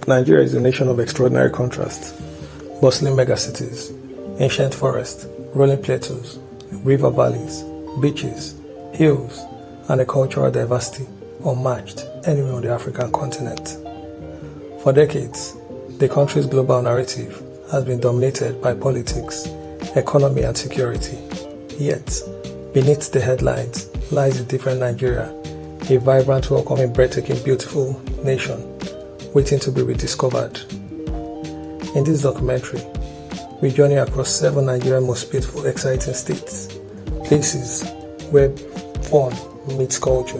Nigeria is a nation of extraordinary contrasts. Bustling megacities, ancient forests, rolling plateaus, river valleys, beaches, hills, and a cultural diversity unmatched anywhere on the African continent. For decades, the country's global narrative has been dominated by politics, economy, and security. Yet, beneath the headlines lies a different Nigeria, a vibrant, welcoming, breathtaking, beautiful nation waiting to be rediscovered. In this documentary, we journey across 7 Nigeria's most beautiful, exciting states, places where fun meets culture,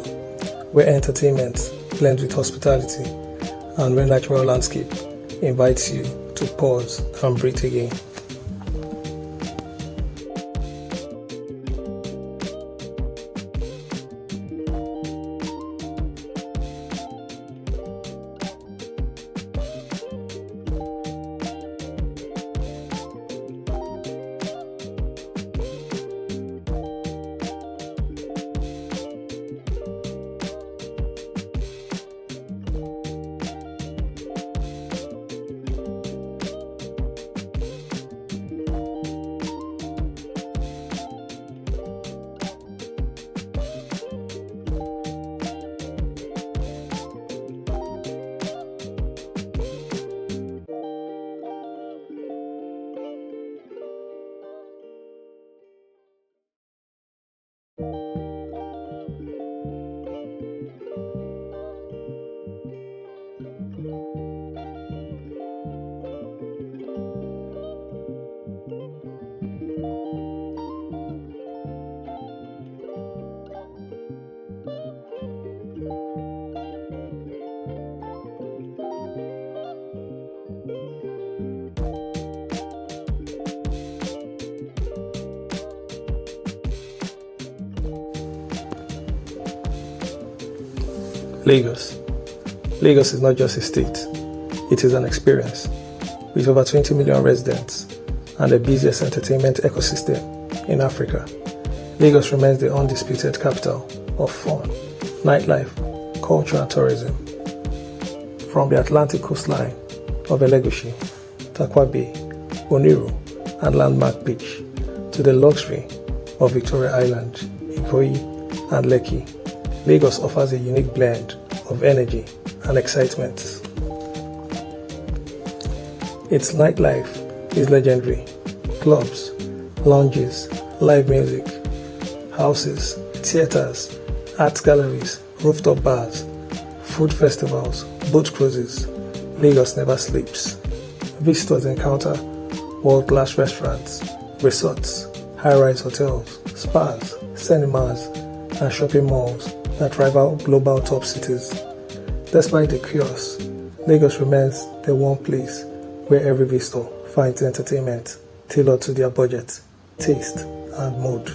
where entertainment blends with hospitality, and where natural landscape invites you to pause and breathe again. Lagos. Lagos is not just a state, it is an experience. With over 20 million residents and the busiest entertainment ecosystem in Africa, Lagos remains the undisputed capital of fun, nightlife, culture and tourism. From the Atlantic coastline of Elegushi, Akwa Ibom, Oniru and Landmark Beach to the luxury of Victoria Island, Ikoyi and Lekki, Lagos offers a unique blend of energy and excitement. Its nightlife is legendary. Clubs, lounges, live music, houses, theaters, art galleries, rooftop bars, food festivals, boat cruises. Lagos never sleeps. Visitors encounter world-class restaurants, resorts, high-rise hotels, spas, cinemas, and shopping malls that rival global top cities. Despite the chaos, Lagos remains the one place where every visitor finds entertainment tailored to their budget, taste, and mood.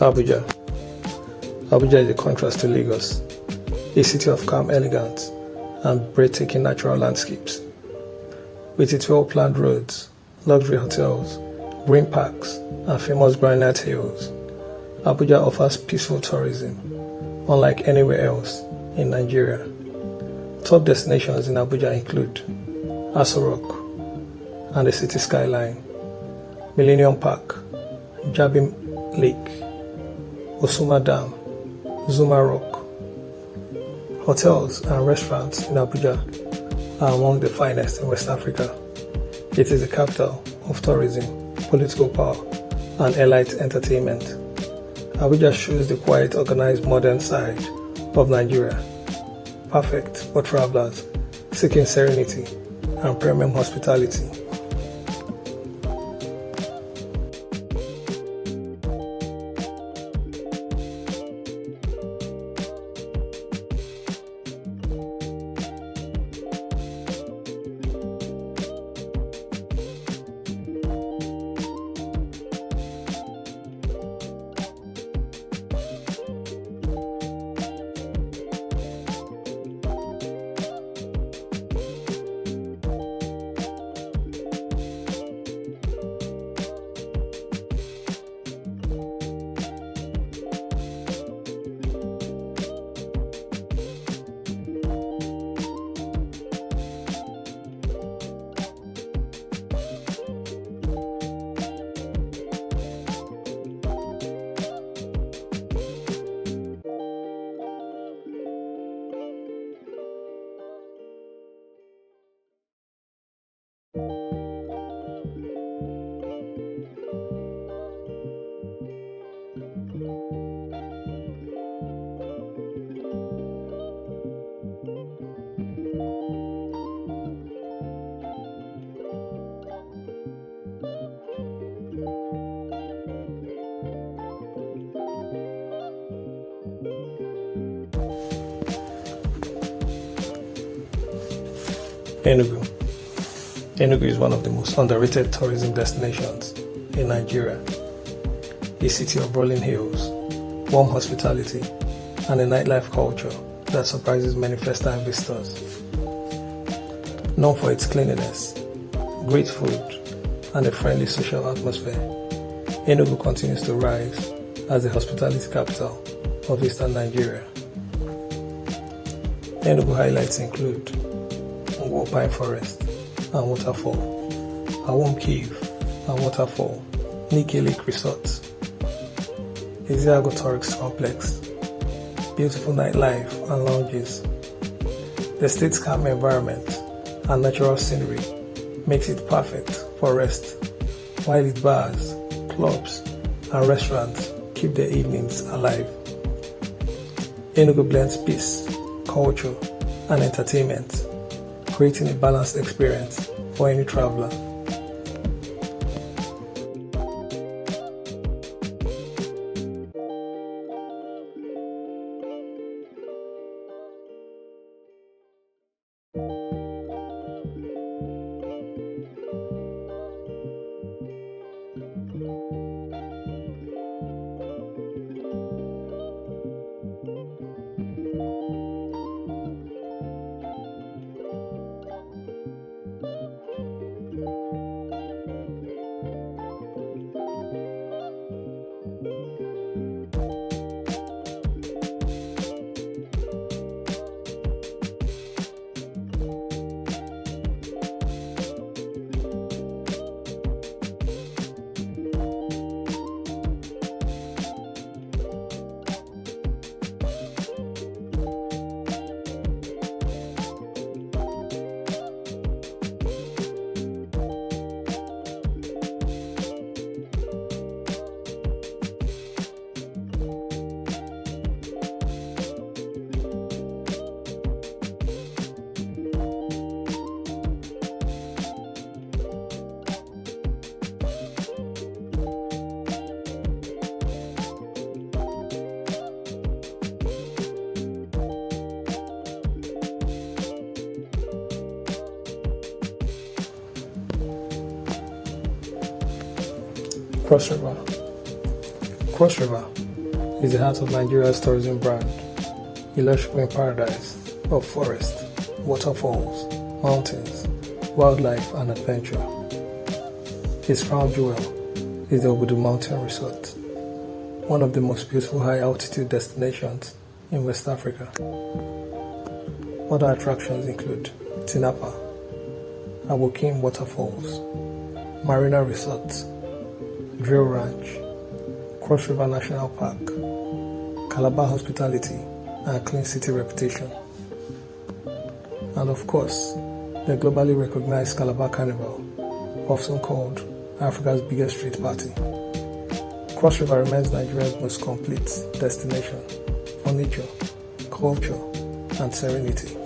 Abuja. Abuja is a contrast to Lagos, a city of calm elegance and breathtaking natural landscapes. With its well-planned roads, luxury hotels, green parks, and famous granite hills, Abuja offers peaceful tourism, unlike anywhere else in Nigeria. Top destinations in Abuja include Aso Rock and the city skyline, Millennium Park, Jabim Lake, Osuma Dam, Zuma Rock. Hotels and restaurants in Abuja are among the finest in West Africa. It is the capital of tourism, political power, and elite entertainment. Abuja shows the quiet, organized, modern side of Nigeria, perfect for travelers seeking serenity and premium hospitality. Enugu. Enugu is one of the most underrated tourism destinations in Nigeria. A city of rolling hills, warm hospitality, and a nightlife culture that surprises many first-time visitors. Known for its cleanliness, great food, and a friendly social atmosphere, Enugu continues to rise as the hospitality capital of eastern Nigeria. Enugu highlights include Pine Forest and Waterfall, Awom Cave and Waterfall, Nike Lake Resort, Eziago Tourist Complex, beautiful nightlife and lounges. The state's calm environment and natural scenery makes it perfect for rest, while its bars, clubs, and restaurants keep their evenings alive. Enugu blends peace, culture, and entertainment, creating a balanced experience for any traveler. Cross River. Cross River is the heart of Nigeria's tourism brand, a lush green paradise of forest, waterfalls, mountains, wildlife and adventure. Its crown jewel is the Oguta Mountain Resort, one of the most beautiful high-altitude destinations in West Africa. Other attractions include Tinapa, Abokim Waterfalls, Marina Resort, Drill Ranch, Cross River National Park, Calabar Hospitality and Clean City Reputation, and of course, the globally recognized Calabar Carnival, often called Africa's biggest street party. Cross River remains Nigeria's most complete destination for nature, culture, and serenity.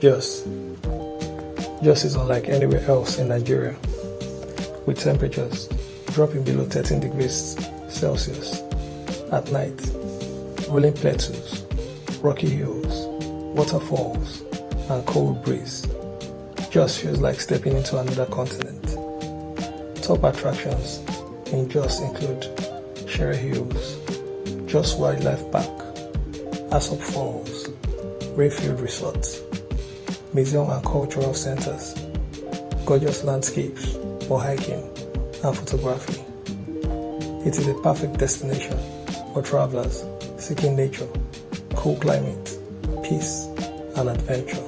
Jos is unlike anywhere else in Nigeria, with temperatures dropping below 13 degrees Celsius at night, rolling plateaus, rocky hills, waterfalls, and cold breeze. Jos feels like stepping into another continent. Top attractions in Jos include Shere Hills, Jos Wildlife Park, Asop Falls, Rayfield Resorts, museum and cultural centers, gorgeous landscapes for hiking and photography. It is a perfect destination for travelers seeking nature, cool climate, peace, and adventure.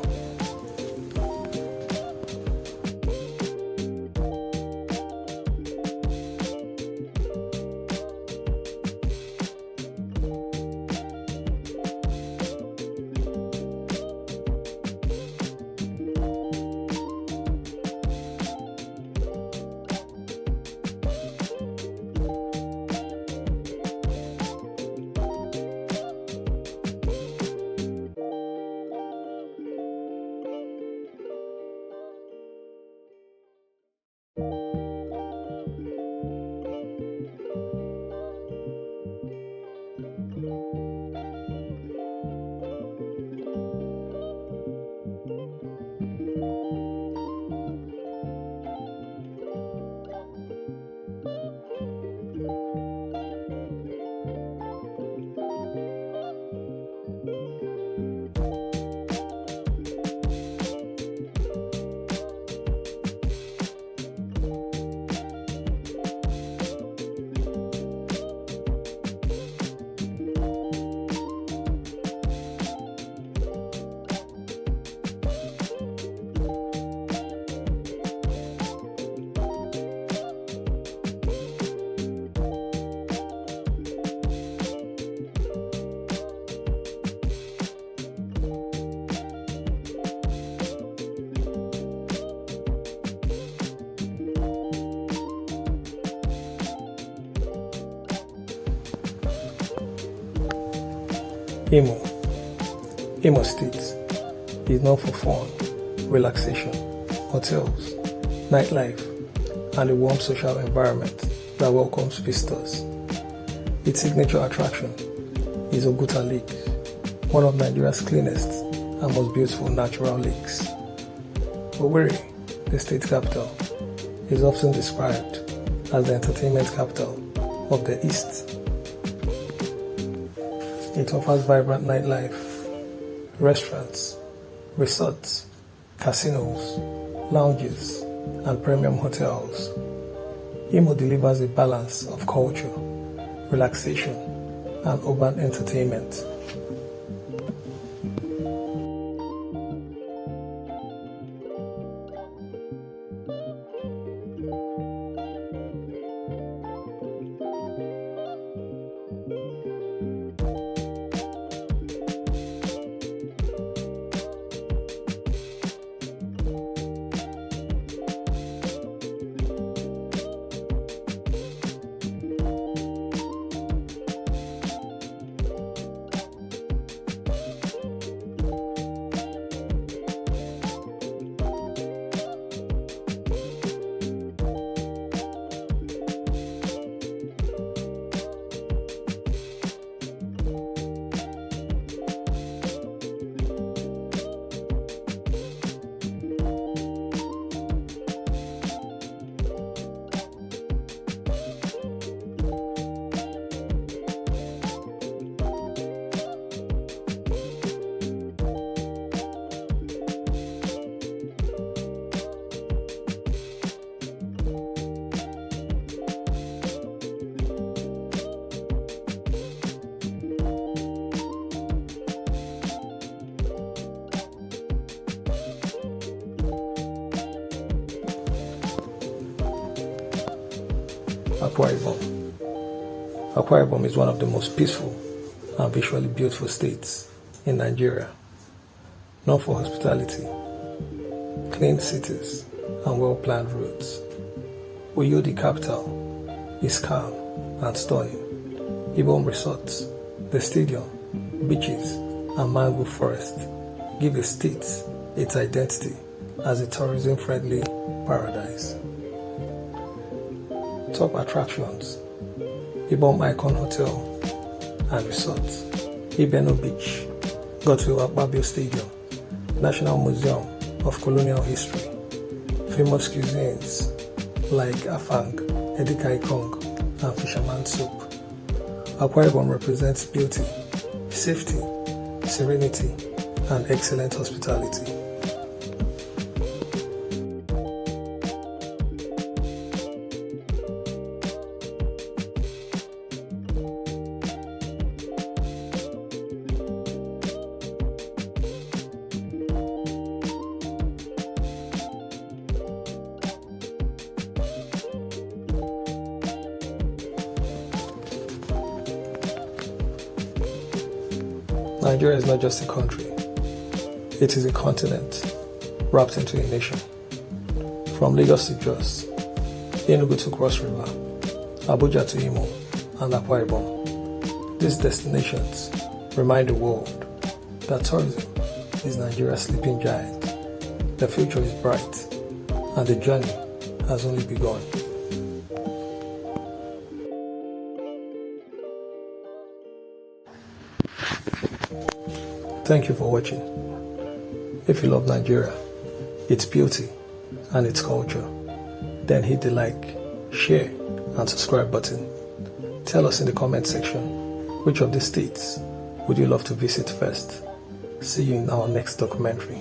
Imo State is known for fun, relaxation, hotels, nightlife, and a warm social environment that welcomes visitors. Its signature attraction is Oguta Lake, one of Nigeria's cleanest and most beautiful natural lakes. Owerri, the state capital, is often described as the entertainment capital of the East. It offers vibrant nightlife, restaurants, resorts, casinos, lounges, and premium hotels. Imo delivers a balance of culture, relaxation, and urban entertainment. Akwa Ibom. Akwa Ibom is one of the most peaceful and visually beautiful states in Nigeria, known for hospitality, clean cities, and well-planned roads. Uyo, the capital, is calm and stunning. Ibom resorts, the stadium, beaches, and mangrove forest give the state its identity as a tourism-friendly paradise. Top attractions: Ibom Icon Hotel and Resort, Ibeno Beach, Gotu Akpabio Stadium, National Museum of Colonial History, famous cuisines like afang, edikaikong, and fisherman soup. Akwa Ibom represents beauty, safety, serenity, and excellent hospitality. Nigeria is not just a country, it is a continent wrapped into a nation. From Lagos to Jos, Enugu to Cross River, Abuja to Imo, and Akwa Ibom, these destinations remind the world that tourism is Nigeria's sleeping giant. The future is bright, and the journey has only begun. Thank you for watching. If you love Nigeria, its beauty, and its culture, then hit the like, share, and subscribe button. Tell us in the comment section, which of these states would you love to visit first? See you in our next documentary.